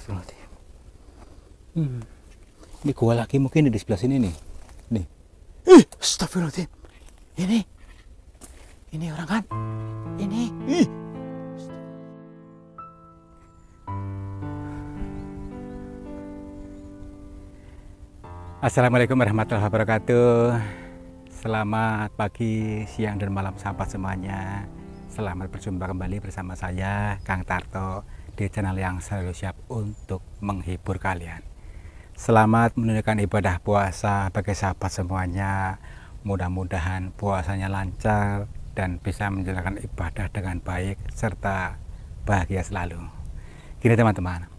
Astagfirullahaladzim. Ini gua lagi mungkin di sebelah sini nih. Nih. Astagfirullahaladzim. Ini orang kan? Ini. Assalamualaikum warahmatullahi wabarakatuh. Selamat pagi, siang, dan malam sahabat semuanya. Selamat berjumpa kembali bersama saya, Kang Tarto, di channel yang selalu siap untuk menghibur kalian. Selamat menunaikan ibadah puasa bagi sahabat semuanya. Mudah-mudahan puasanya lancar dan bisa menjalankan ibadah dengan baik serta bahagia selalu. Gini teman-teman,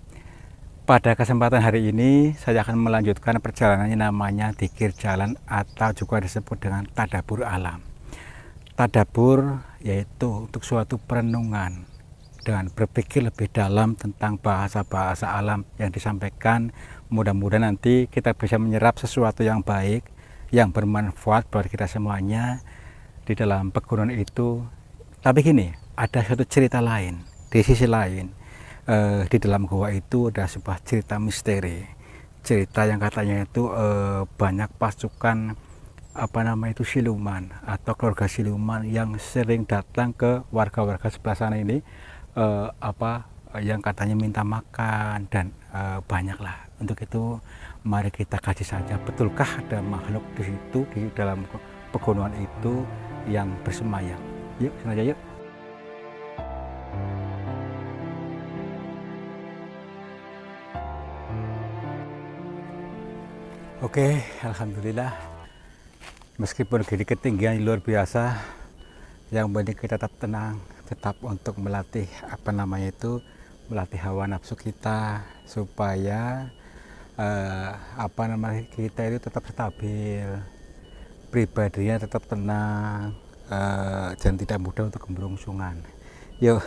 pada kesempatan hari ini saya akan melanjutkan perjalanannya namanya Dzikir Jalan atau juga disebut dengan Tadabbur Alam. Tadabbur yaitu untuk suatu perenungan dengan berpikir lebih dalam tentang bahasa-bahasa alam yang disampaikan. Mudah-mudahan nanti kita bisa menyerap sesuatu yang baik, yang bermanfaat buat kita semuanya di dalam pegunungan itu. Tapi gini, ada satu cerita lain, di sisi lain. Di dalam gua itu ada sebuah cerita misteri, cerita yang katanya itu banyak pasukan siluman atau keluarga siluman yang sering datang ke warga-warga sebelah sana ini, yang katanya minta makan dan banyaklah. Untuk itu mari kita kaji saja, betulkah ada makhluk di situ, di dalam pegunungan itu yang bersemayam. Yuk sana aja yuk. Oke, alhamdulillah. Meskipun di ketinggian luar biasa, yang penting kita tetap tenang, tetap untuk melatih melatih hawa nafsu kita supaya kita itu tetap stabil, pribadinya tetap tenang, dan tidak mudah untuk kemerungsungan. Yuk,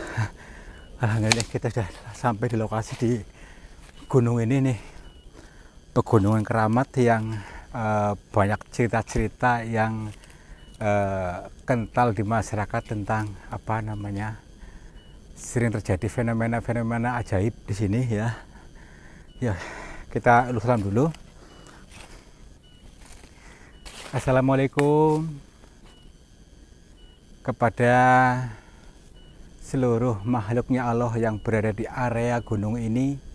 alhamdulillah kita sudah sampai di lokasi di gunung ini nih. Pegunungan Keramat yang banyak cerita-cerita yang kental di masyarakat tentang sering terjadi fenomena-fenomena ajaib di sini ya. Ya, kita salam dulu. Assalamualaikum kepada seluruh makhluknya Allah yang berada di area gunung ini.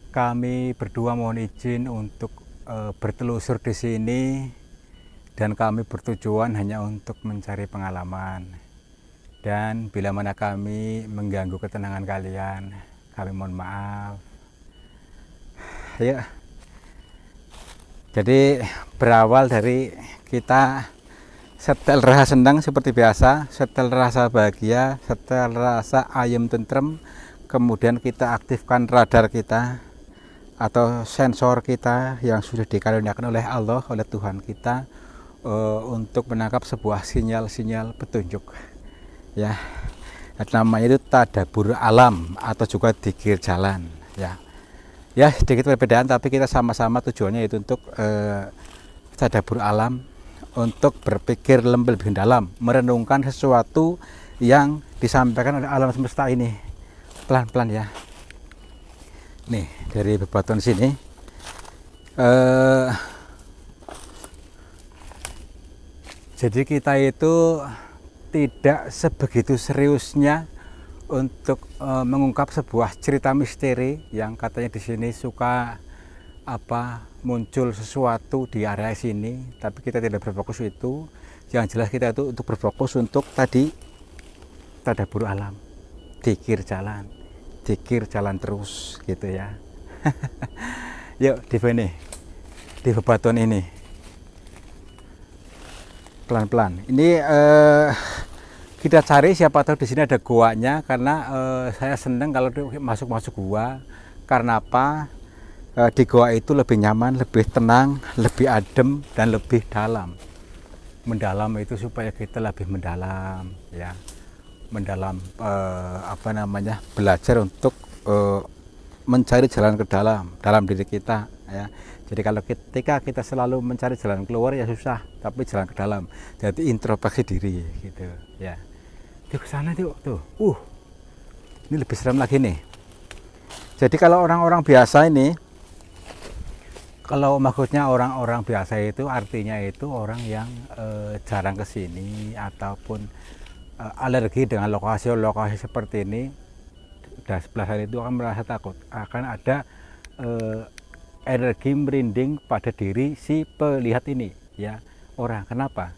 Kami berdua mohon izin untuk bertelusur di sini, dan kami bertujuan hanya untuk mencari pengalaman. Dan bila mana kami mengganggu ketenangan kalian, kami mohon maaf. Ya. Jadi berawal dari kita setel rasa senang seperti biasa, setel rasa bahagia, setel rasa ayem tentrem, kemudian kita aktifkan radar kita atau sensor kita yang sudah dikaruniakan oleh Allah, oleh Tuhan kita, untuk menangkap sebuah sinyal-sinyal petunjuk ya. Namanya itu Tadabbur Alam atau juga Dzikir Jalan ya. Sedikit perbedaan, tapi kita sama-sama tujuannya itu untuk Tadabbur Alam, untuk berpikir lebih dalam, merenungkan sesuatu yang disampaikan oleh alam semesta ini. Pelan-pelan ya. Nih dari bebatuan sini jadi kita itu tidak sebegitu seriusnya untuk mengungkap sebuah cerita misteri yang katanya di sini suka muncul sesuatu di area sini, tapi kita tidak berfokus itu. Yang jelas kita itu untuk berfokus untuk tadi Tadabbur Alam, dzikir jalan, dzikir jalan terus gitu ya. Yuk di sini, di bebatuan ini pelan-pelan. Ini kita cari, siapa tahu di sini ada goanya, karena saya senang kalau masuk gua. Karena apa? Di goa itu lebih nyaman, lebih tenang, lebih adem, dan lebih dalam. Mendalam itu supaya kita lebih mendalam ya. Mendalam belajar untuk mencari jalan ke dalam diri kita ya. Jadi kalau ketika kita selalu mencari jalan keluar ya susah, tapi jalan ke dalam, jadi introspeksi diri gitu ya. Yuk ke sana tuh. Ini lebih serem lagi nih. Jadi kalau orang-orang biasa ini, kalau maksudnya orang-orang biasa itu artinya itu orang yang jarang ke sini ataupun alergi dengan lokasi-lokasi seperti ini, dan sebelah sana itu akan merasa takut akan ada energi merinding pada diri si pelihat ini ya orang. Kenapa?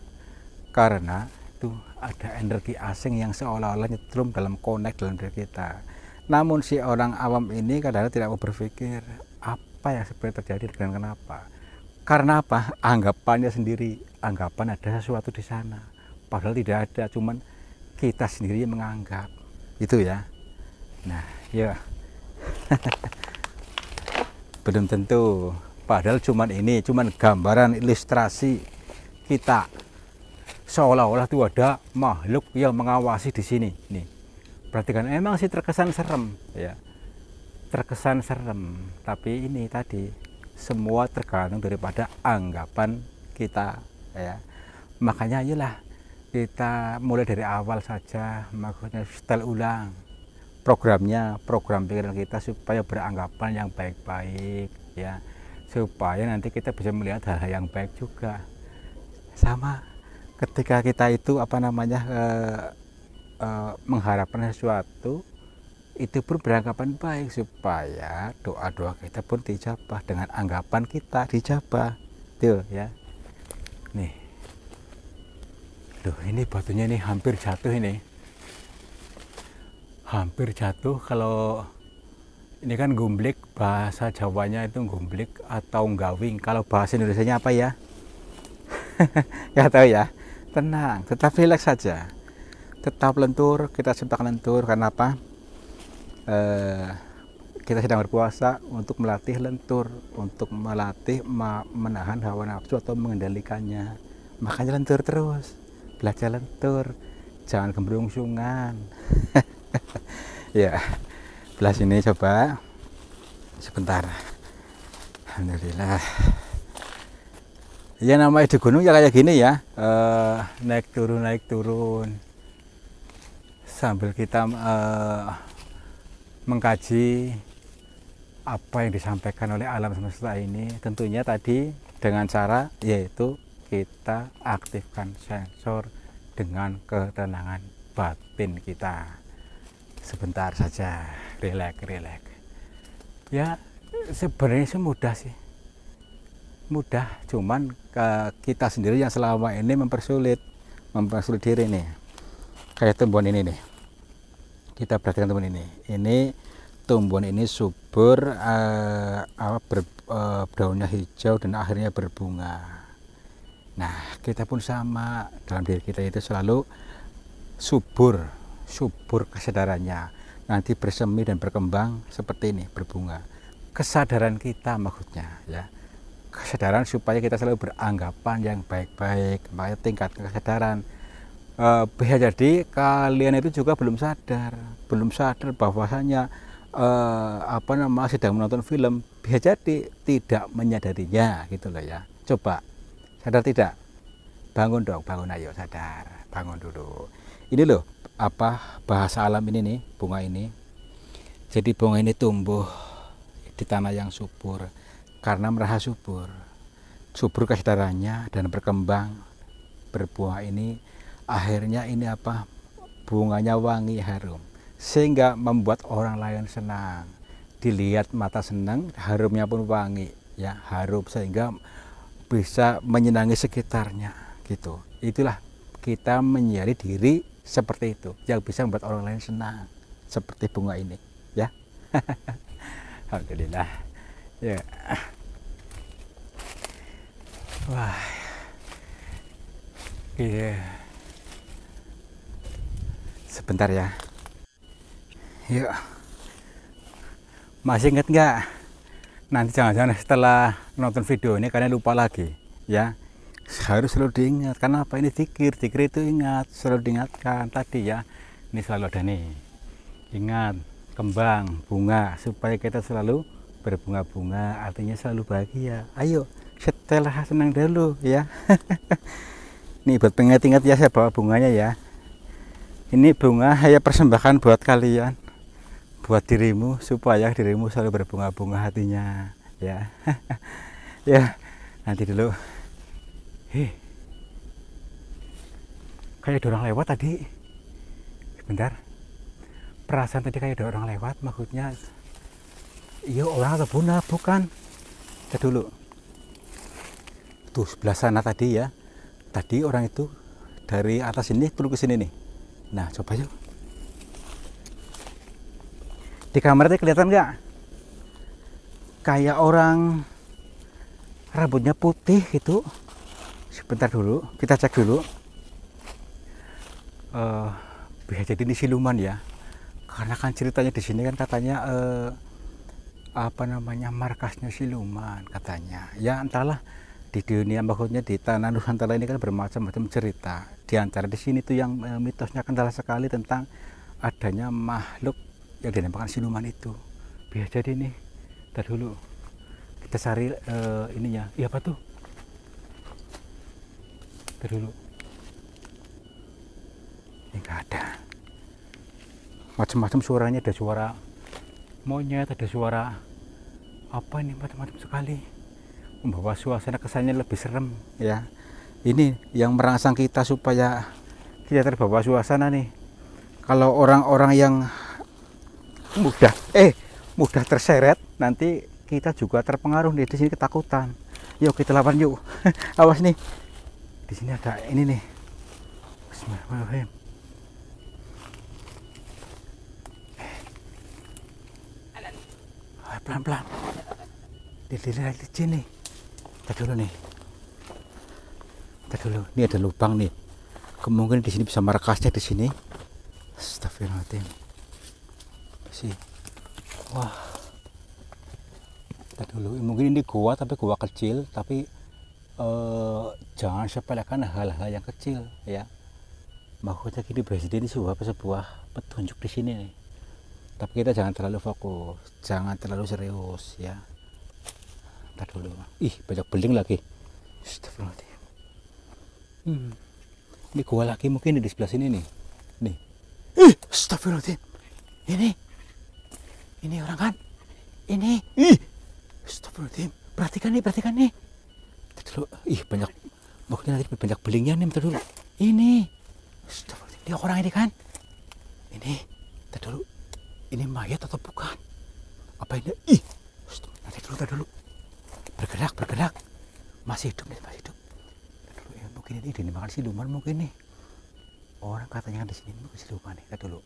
Karena itu ada energi asing yang seolah-olah nyetrum dalam connect dalam diri kita. Namun si orang awam ini kadang-kadang tidak mau berpikir apa yang sebenarnya terjadi dan kenapa. Karena apa? Anggapannya sendiri, anggapan ada sesuatu di sana. Padahal tidak ada, cuman kita sendiri yang menganggap. Itu ya. Nah, ya. Belum tentu. Padahal cuman ini, cuman gambaran ilustrasi kita. Seolah-olah itu ada makhluk yang mengawasi di sini. Nih. Perhatikan, emang sih terkesan serem, ya. Terkesan serem, tapi ini tadi semua tergantung daripada anggapan kita ya. Makanya ayolah kita mulai dari awal saja, maksudnya setel ulang program pikiran kita supaya beranggapan yang baik-baik ya, supaya nanti kita bisa melihat hal-hal yang baik juga. Sama ketika kita itu mengharapkan sesuatu itu pun beranggapan baik supaya doa-doa kita pun dijabah dengan anggapan kita dijabah tuh ya. Nih, tuh ini batunya ini hampir jatuh, ini hampir jatuh. Kalau ini kan gumblik, bahasa Jawanya itu gumblik atau gawing. Kalau bahasa Indonesianya apa ya? Nggak tahu ya. Tenang, tetap rileks saja, tetap lentur. Kita tetap lentur karena apa? Kita sedang berpuasa untuk melatih lentur, untuk melatih menahan hawa nafsu atau mengendalikannya. Makanya lentur terus, belajar lentur, jangan gembrungsungan. Ya, belah sini coba sebentar. Alhamdulillah. Ya namanya di gunung ya kayak gini ya, naik turun sambil kita mengkaji apa yang disampaikan oleh alam semesta ini. Tentunya tadi dengan cara yaitu kita aktifkan sensor dengan ketenangan batin kita. Sebentar saja, rileks. Ya sebenarnya mudah sih, mudah, cuman kita sendiri yang selama ini mempersulit diri nih. Kayak tumbuhan ini nih, kita perhatikan tumbuhan ini tumbuhan ini subur, daunnya hijau dan akhirnya berbunga. Nah kita pun sama, dalam diri kita itu selalu subur kesadarannya, nanti bersemi dan berkembang seperti ini, berbunga. Kesadaran kita maksudnya ya, kesadaran supaya kita selalu beranggapan yang baik-baik. Makanya tingkat kesadaran. Bisa jadi kalian itu juga belum sadar bahwasanya sedang menonton film, bisa jadi tidak menyadarinya gitu loh ya. Coba sadar tidak? Bangun dong, bangun, ayo sadar, bangun dulu. Ini loh bahasa alam ini nih, bunga ini. Jadi bunga ini tumbuh di tanah yang subur karena merasa subur kesadarannya dan berkembang berbuah ini. Akhirnya ini bunganya wangi, harum, sehingga membuat orang lain senang. Dilihat mata senang, harumnya pun wangi ya, harum, sehingga bisa menyenangi sekitarnya gitu. Itulah kita menjadi diri seperti itu yang bisa membuat orang lain senang seperti bunga ini ya. Alhamdulillah ya. Wah iya. Sebentar ya. Yuk. Masih ingat nggak? Nanti jangan-jangan setelah nonton video ini kalian lupa lagi ya. Harus selalu diingat. Karena apa? Ini zikir itu ingat, selalu diingatkan tadi ya. Ini selalu ada nih. Ingat, kembang, bunga, supaya kita selalu berbunga-bunga, artinya selalu bahagia. Ayo, setelah senang dulu ya. Nih buat pengingat-ingat ya, saya bawa bunganya ya. Ini bunga saya persembahkan buat kalian, buat dirimu supaya dirimu selalu berbunga-bunga hatinya ya. Ya nanti dulu. Kayak ada orang lewat tadi. Bentar, perasaan tadi kayak ada orang lewat, maksudnya iya orang atau buna, bukan. Kita dulu tuh sebelah sana tadi ya, tadi orang itu dari atas ini turun ke sini nih. Nah coba yuk, di kamera tadi kelihatan nggak kayak orang rambutnya putih gitu. Sebentar dulu, kita cek dulu. Bisa jadi ini siluman ya, karena kan ceritanya di sini kan katanya apa namanya, markasnya siluman katanya ya. Entahlah, di dunia maksudnya di tanah Nusantara ini kan bermacam-macam cerita. Di antara di sini tuh yang mitosnya kental sekali tentang adanya makhluk yang dinamakan siluman itu. Bisa jadi nih. Ntar dulu kita cari ininya. Iya apa tuh? Ntar dulu. Ini nggak ada. Macam-macam suaranya, ada suara monyet, ada suara apa ini, macam-macam sekali, membawa suasana kesannya lebih serem ya. Ini yang merangsang kita supaya kita terbawa suasana nih. Kalau orang-orang yang mudah terseret, nanti kita juga terpengaruh nih, di sini ketakutan. Yuk kita lawan yuk. Awas nih, di sini ada ini nih. Bismillahirrahmanirrahim. Pelan-pelan, dilihat di sini. Tadi dulu nih, ini ada lubang nih. Kemungkinan di sini bisa markasnya di sini. Astagfirullahaladzim. Sih, wah. Tadi dulu, mungkin ini gua, tapi gua kecil, tapi jangan sepelekan hal-hal yang kecil ya. Maksudnya gini, presiden ini sebuah petunjuk di sini nih. Tapi kita jangan terlalu fokus, jangan terlalu serius ya. Ntar dulu. Ih, banyak beling lagi. Astagfirullahaladzim. Ini gua lagi mungkin di sebelah sini nih. Nih. Ih, astagfirullahaladzim. Ini orang kan? Ini. Ih, astagfirullahaladzim. Perhatikan nih. Ntar dulu. Ih, banyak. Maksudnya nanti banyak belingnya nih. Ntar dulu. Ini. Astagfirullahaladzim. Dia orang ini kan? Ini. Ntar dulu. Ini mayat atau bukan? Apa ini? Ih, nanti dulu. Bergerak. Masih hidup. Dulu, ya, mungkin ini dimakan siluman mungkin nih. Orang katanya kan di sini mungkin siluman nih. Dulu.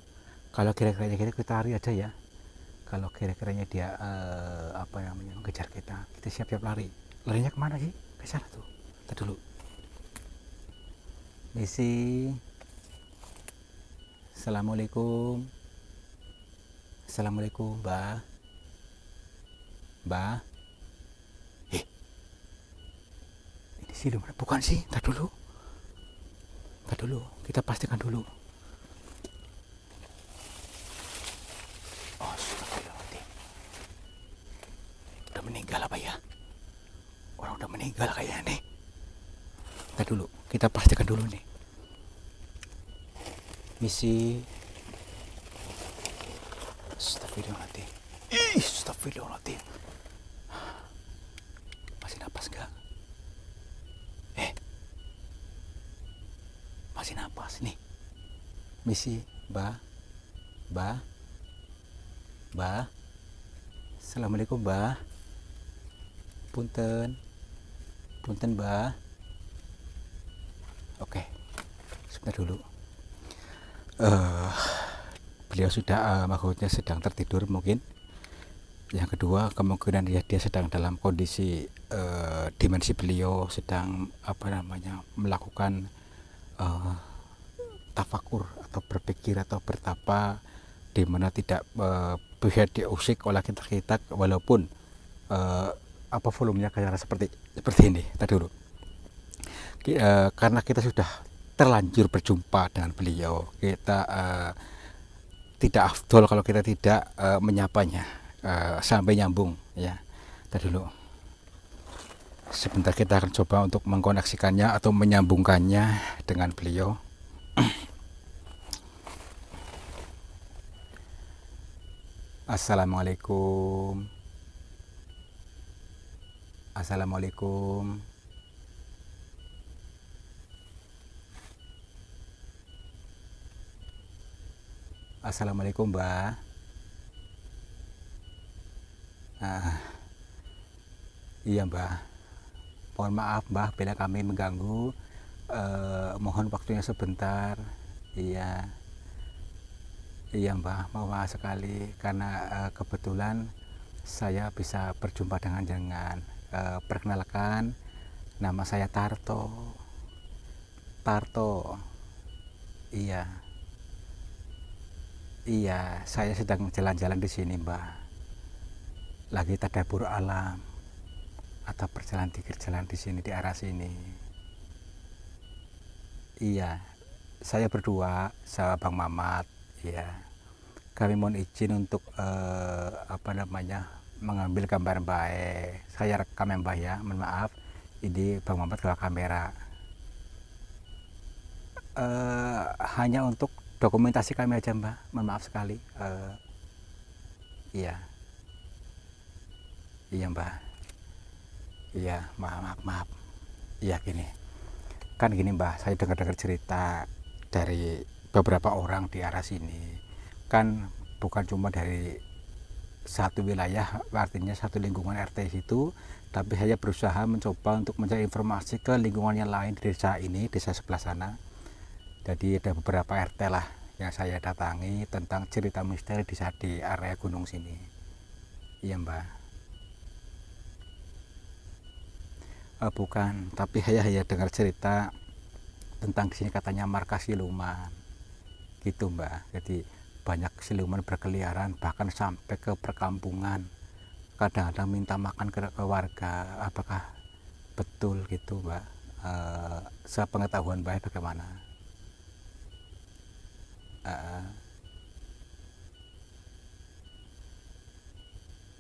Kalau kira-kiranya kita lari aja ya. Kalau kira-kiranya dia apa namanya, mengejar kita siap-siap lari. Larinya kemana sih? Ke sana tuh. Dulu. Misi. Assalamualaikum, Mbak. Ini siluman bukan sih? Ntar dulu, kita pastikan dulu. Oh, astagfirullahaladzim. Udah meninggal apa ya? Orang udah meninggal kayaknya nih. Ntar dulu, kita pastikan dulu nih. Misi. Astagfirullahaladzim. Astagfirullahaladzim. Masih napas gak? Masih napas nih. Misi, Mbak. Assalamualaikum, Mbak. Punten, Mbak. Oke, sebentar dulu. Beliau sudah maksudnya sedang tertidur mungkin. Yang kedua, kemungkinan dia sedang dalam kondisi dimensi beliau sedang apa namanya, melakukan tafakur atau berpikir atau bertapa, di mana tidak bisa diusik oleh kita walaupun apa volumenya kayak seperti ini. Tadi dulu. Karena kita sudah terlanjur berjumpa dengan beliau, kita tidak afdol kalau kita tidak menyapanya sampai nyambung ya. Tadi dulu. Sebentar kita akan coba untuk mengkoneksikannya atau menyambungkannya dengan beliau. Assalamualaikum. Assalamualaikum. Assalamualaikum, Mbak. Ah, iya, Mbak. Mohon maaf, Mbak, bila kami mengganggu. Mohon waktunya sebentar. Iya, iya, Mbak. Mau maaf sekali karena kebetulan saya bisa berjumpa dengan perkenalkan, nama saya Tarto. Tarto. Iya, iya. Saya sedang jalan-jalan di sini, Mbak. Lagi tadabur alam atau berjalan di jalan di sini di arah sini. Iya, saya berdua sama Bang Mamat. Iya, kami mohon izin untuk apa namanya mengambil gambar baik. Saya rekam ya, Mbak ya. Mohon maaf. Ini Bang Mamat bawa kamera. Hanya untuk dokumentasi kami aja, Mbak. Mohon maaf sekali. Iya, iya, Mbak. Iya, maaf. Iya, gini. Kan gini, Mbak, saya dengar-dengar cerita dari beberapa orang di arah sini. Kan bukan cuma dari satu wilayah, artinya satu lingkungan RT situ, tapi saya berusaha mencoba untuk mencari informasi ke lingkungan yang lain di desa ini, desa sebelah sana. Jadi ada beberapa RT lah yang saya datangi tentang cerita misteri di area gunung sini. Iya, Mbak. Bukan, tapi saya dengar cerita tentang di sini katanya markas siluman, gitu, Mbak. Jadi banyak siluman berkeliaran bahkan sampai ke perkampungan. Kadang-kadang minta makan ke warga. Apakah betul gitu, Mbak? Sepengetahuan Mbak bagaimana? Uh,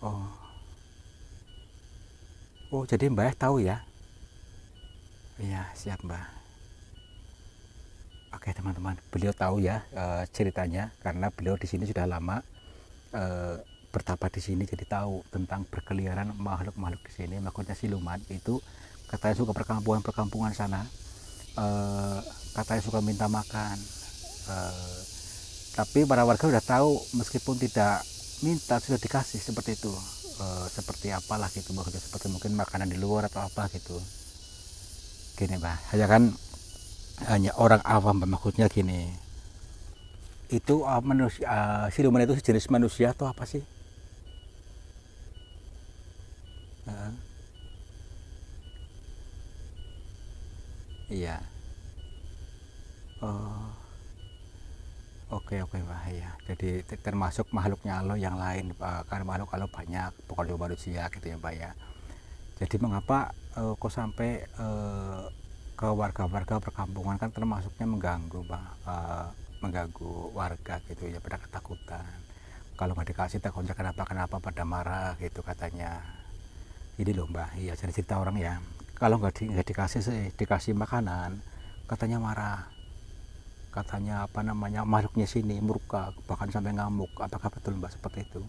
oh, oh, jadi Mbak tahu ya? Iya, siap, Mbak. Oke, teman-teman, beliau tahu ya ceritanya karena beliau di sini sudah lama eh, bertapa di sini, jadi tahu tentang berkeliaran makhluk-makhluk di sini. Maksudnya siluman itu katanya suka perkampungan sana, eh, katanya suka minta makan. Eh, tapi para warga sudah tahu meskipun tidak minta sudah dikasih seperti itu. Seperti apalah gitu, maksudnya seperti mungkin makanan di luar atau apa gitu. Gini, Mbak, saya kan hanya orang awam, maksudnya gini, itu manusia, siluman itu sejenis manusia atau apa sih? Uh, iya. Oh, oke, Pak ya. Jadi termasuk makhluknya Allah yang lain, Pak. Karena makhluk Allah banyak, bukan cuma manusia gitu ya, Pak ya. Jadi mengapa kok sampai ke warga-warga perkampungan, kan termasuknya mengganggu, Pak. Mengganggu warga gitu ya, pada ketakutan. Kalau nggak dikasih takutnya kenapa pada marah gitu katanya. Ini loh, Mbak, iya, jadi cerita orang ya. Kalau nggak dikasih makanan, katanya marah, katanya apa namanya makhluknya sini murka bahkan sampai ngamuk. Apakah betul, Mbak, seperti itu?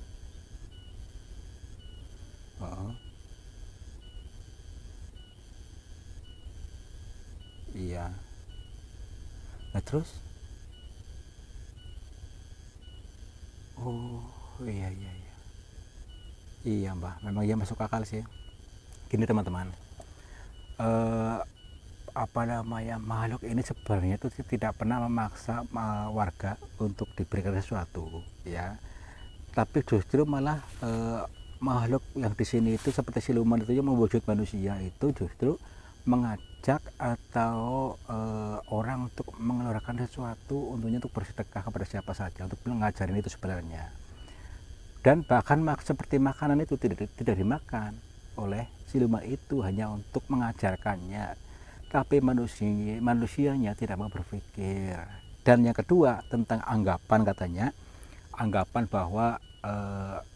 Oh, iya. Nah, terus? Oh, iya. Iya, Mbak, memang iya masuk akal sih. Gini, teman-teman, eh, apa namanya makhluk ini sebenarnya itu tidak pernah memaksa warga untuk diberikan sesuatu, ya. Tapi justru malah makhluk yang di sini itu seperti siluman itu yang mewujud manusia itu justru mengajak atau orang untuk mengeluarkan sesuatu untuknya, untuk bersedekah kepada siapa saja, untuk mengajarin itu sebenarnya. Dan bahkan seperti makanan itu tidak dimakan oleh siluman itu, hanya untuk mengajarkannya. Tapi manusianya tidak mau berpikir. Dan yang kedua tentang anggapan, katanya anggapan bahwa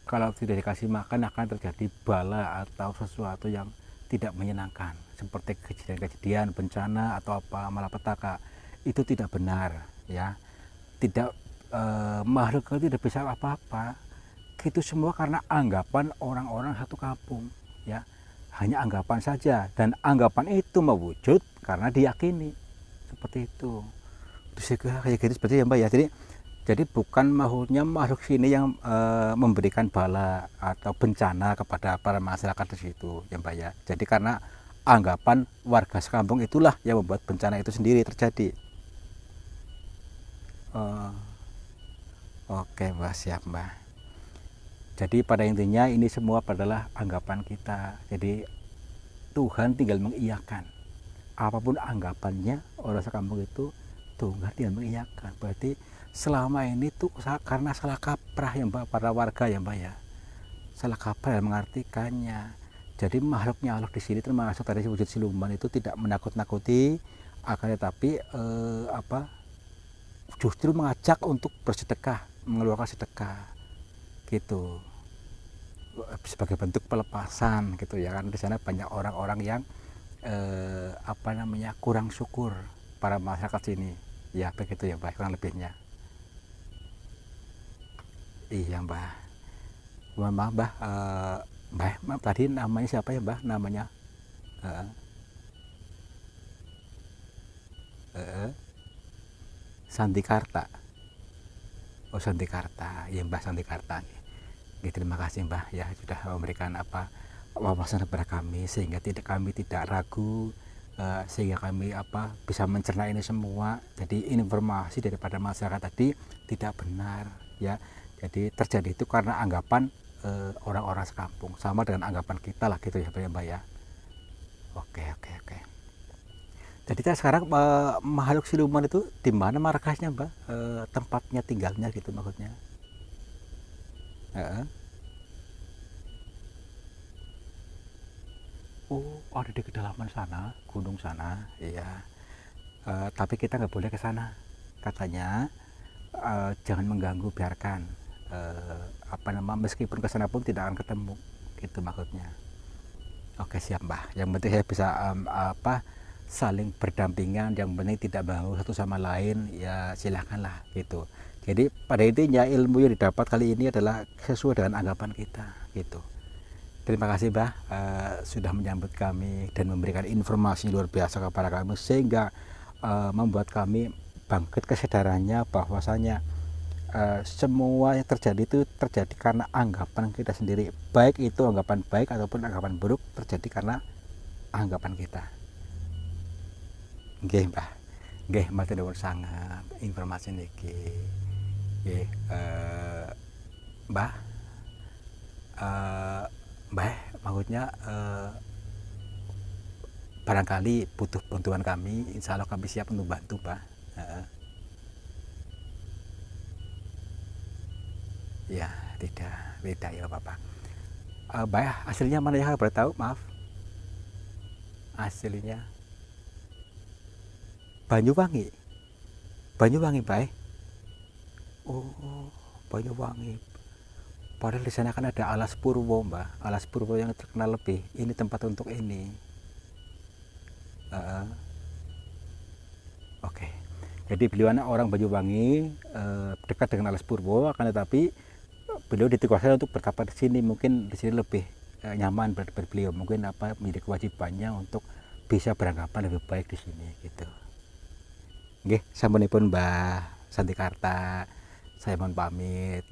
kalau tidak dikasih makan akan terjadi bala atau sesuatu yang tidak menyenangkan, seperti kejadian-kejadian bencana atau apa malapetaka. Itu tidak benar, ya. Tidak, makhluk itu tidak bisa apa-apa. itu semua karena anggapan orang-orang satu kampung, ya. Hanya anggapan saja, dan anggapan itu mewujud karena diyakini seperti itu. Terus kayak gitu seperti ya Mbak ya. Jadi bukan maksudnya makhluk sini yang memberikan bala atau bencana kepada para masyarakat di situ ya Mbak ya. Jadi karena anggapan warga sekampung itulah yang membuat bencana itu sendiri terjadi. Oke Mbak, siap Mbak. Jadi pada intinya ini semua adalah anggapan kita. Jadi Tuhan tinggal mengiyakan. Apapun anggapannya orang sekampung itu, Tuhan tinggal mengiyakan. Berarti selama ini tuh karena salah kaprah ya Mbak, para warga ya Mbak ya. Salah kaprah yang mengartikannya. Jadi makhluknya Allah di sini termasuk tadi wujud siluman itu tidak menakut-nakuti, akan tetapi justru mengajak untuk bersedekah, mengeluarkan sedekah gitu, sebagai bentuk pelepasan gitu ya, kan di sana banyak orang-orang yang kurang syukur, para masyarakat sini ya, begitu ya Mbak, kurang lebihnya. Iya Mbak, maaf Mbak, Mbak tadi namanya siapa ya Mbak, namanya Santikarta. Oh Santikarta, ya Mbak Santikarta. Ya, terima kasih Mbak ya sudah memberikan wawasan kepada kami sehingga kami tidak ragu, sehingga kami bisa mencerna ini semua. Jadi informasi daripada masyarakat tadi tidak benar ya. Jadi terjadi itu karena anggapan orang-orang sekampung, sama dengan anggapan kita lah gitu ya Mbak ya. Oke. Jadi sekarang makhluk siluman itu di mana markasnya Mbak, tempatnya tinggalnya gitu maksudnya? Oh ada di kedalaman sana, gunung sana, iya. Tapi kita nggak boleh ke sana, katanya. Jangan mengganggu, biarkan. Meskipun ke sana pun tidak akan ketemu, gitu maksudnya. Oke siap Mbak. Yang penting saya bisa saling berdampingan, yang penting tidak mengganggu satu sama lain, ya silahkanlah gitu. Jadi pada intinya ilmu yang didapat kali ini adalah sesuai dengan anggapan kita gitu. Terima kasih Mbak sudah menyambut kami dan memberikan informasi luar biasa kepada kami, sehingga membuat kami bangkit kesadarannya bahwasanya semua yang terjadi itu terjadi karena anggapan kita sendiri, baik itu anggapan baik ataupun anggapan buruk terjadi karena anggapan kita. Nggih Mbah, nggih matur nuwun sanget informasi niki. Nggih, Mbah, Mbah, maksudnya barangkali butuh bantuan kami, insya Allah kami siap untuk bantu Mbah. Ya tidak ya Bapak. Mbah, hasilnya mana ya, boleh tahu? Maaf, hasilnya Banyuwangi Mbak. Oh Banyuwangi, padahal di sana kan ada Alas Purwo Mbak, Alas Purwo yang terkenal lebih, ini tempat untuk ini. Oke. Jadi beliau anak orang Banyuwangi, dekat dengan Alas Purwo, akan tetapi beliau ditugaskan untuk bertapa di sini, mungkin di sini lebih nyaman buat beliau, mungkin menjadi kewajibannya untuk bisa beranggapan lebih baik di sini gitu. Nggih, sampunipun Mbah Santikarta, saya mohon pamit.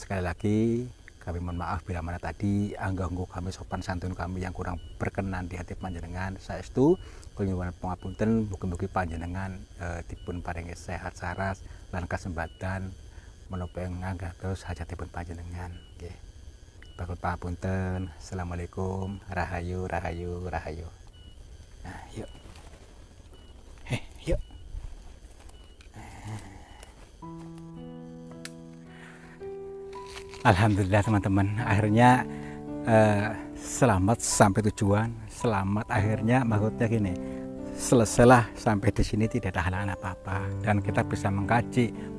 Sekali lagi kami mohon maaf bila mana tadi angganggu kami sopan santun kami yang kurang berkenan di hati panjenengan. Saestu kula nyuwun pangapunten, mugi-mugi panjenengan dipun paringi sehat saras lan kasembatan menapa nganggah terus hajatipun panjenengan. Nggih. Bakul pangapunten. Assalamualaikum. Rahayu. Nah, yuk. Yuk. Alhamdulillah teman-teman, akhirnya selamat sampai tujuan, selamat akhirnya, maksudnya gini, selesailah sampai di sini, tidak ada halangan apa-apa, dan kita bisa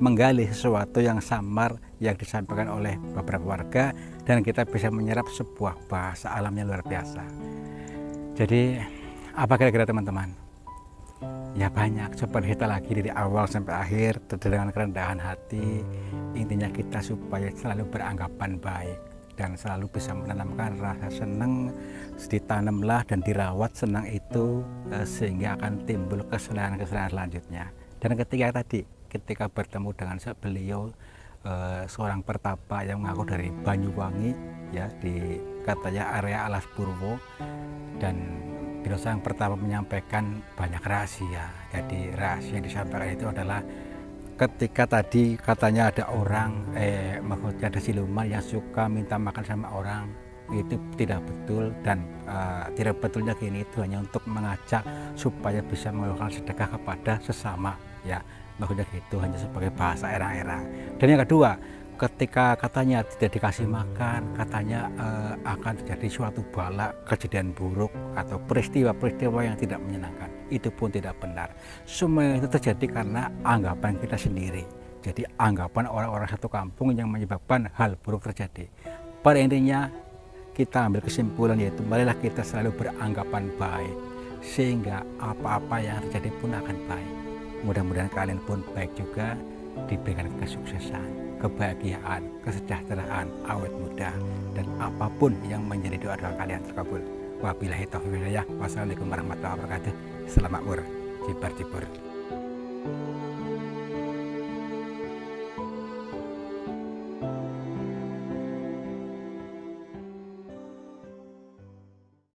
menggali sesuatu yang samar yang disampaikan oleh beberapa warga, dan kita bisa menyerap sebuah bahasa alamnya luar biasa. Jadi apa kira-kira teman-teman? Ya banyak, seperti kita lagi dari awal sampai akhir dengan kerendahan hati. Intinya kita supaya selalu beranggapan baik dan selalu bisa menanamkan rasa senang. Ditanamlah dan dirawat senang itu sehingga akan timbul kesalahan-kesalahan selanjutnya. Dan ketika bertemu dengan beliau, seorang pertapa yang mengaku dari Banyuwangi, ya, di katanya area Alas Purwo, dan beliau sang pertama menyampaikan banyak rahasia. Jadi rahasia yang disampaikan itu adalah ketika tadi katanya ada orang maksudnya ada siluman yang suka minta makan sama orang, itu tidak betul. Dan tidak betulnya gini, itu hanya untuk mengajak supaya bisa melakukan sedekah kepada sesama, ya, maksudnya gitu, hanya sebagai bahasa erang-erang. Dan yang kedua, ketika katanya tidak dikasih makan, katanya akan terjadi suatu bala, kejadian buruk atau peristiwa-peristiwa yang tidak menyenangkan. Itu pun tidak benar. Semua itu terjadi karena anggapan kita sendiri. Jadi anggapan orang-orang satu kampung yang menyebabkan hal buruk terjadi. Pada intinya kita ambil kesimpulan, yaitu marilah kita selalu beranggapan baik, sehingga apa-apa yang terjadi pun akan baik. Mudah-mudahan kalian pun baik juga, diberikan kesuksesan, kebahagiaan, kesejahteraan, awet muda, dan apapun yang menjadi doa-doa kalian terkabul. Wabillahi taufiq wal hidayah. Wassalamualaikum warahmatullahi wabarakatuh. Selamat makmur, jibar-jibur.